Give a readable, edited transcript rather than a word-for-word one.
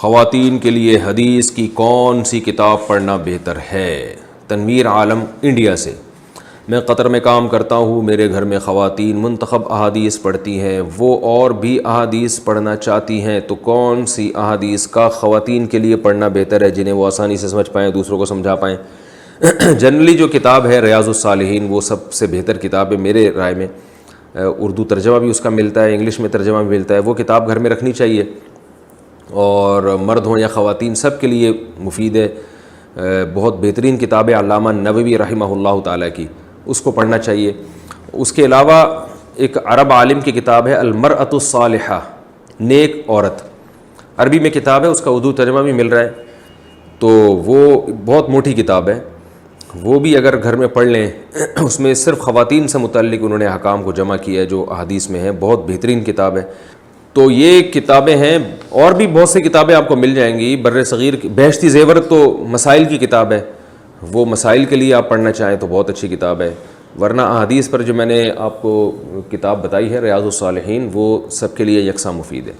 خواتین کے لیے حدیث کی کون سی کتاب پڑھنا بہتر ہے؟ تنویر عالم انڈیا سے۔ میں قطر میں کام کرتا ہوں، میرے گھر میں خواتین منتخب احادیث پڑھتی ہیں، وہ اور بھی احادیث پڑھنا چاہتی ہیں، تو کون سی احادیث کا خواتین کے لیے پڑھنا بہتر ہے جنہیں وہ آسانی سے سمجھ پائیں، دوسروں کو سمجھا پائیں؟ جنرلی جو کتاب ہے ریاض الصالحین وہ سب سے بہتر کتاب ہے میرے رائے میں۔ اردو ترجمہ بھی اس کا ملتا ہے، انگلش میں ترجمہ بھی ملتا ہے، وہ کتاب گھر میں رکھنی چاہیے، اور مرد ہوں یا خواتین سب کے لیے مفید ہے۔ بہت بہترین کتاب ہے علامہ نووی رحمہ اللہ تعالیٰ کی، اس کو پڑھنا چاہیے۔ اس کے علاوہ ایک عرب عالم کی کتاب ہے المرأۃ الصالحہ، نیک عورت، عربی میں کتاب ہے، اس کا اردو ترجمہ بھی مل رہا ہے، تو وہ بہت موٹی کتاب ہے، وہ بھی اگر گھر میں پڑھ لیں، اس میں صرف خواتین سے متعلق انہوں نے احکام کو جمع کیا ہے جو احادیث میں ہیں، بہت بہترین کتاب ہے۔ تو یہ کتابیں ہیں، اور بھی بہت سی کتابیں آپ کو مل جائیں گی بر صغیر کی۔ بہشتی زیور تو مسائل کی کتاب ہے، وہ مسائل کے لیے آپ پڑھنا چاہیں تو بہت اچھی کتاب ہے، ورنہ احادیث پر جو میں نے آپ کو کتاب بتائی ہے ریاض الصالحین وہ سب کے لیے یکساں مفید ہے۔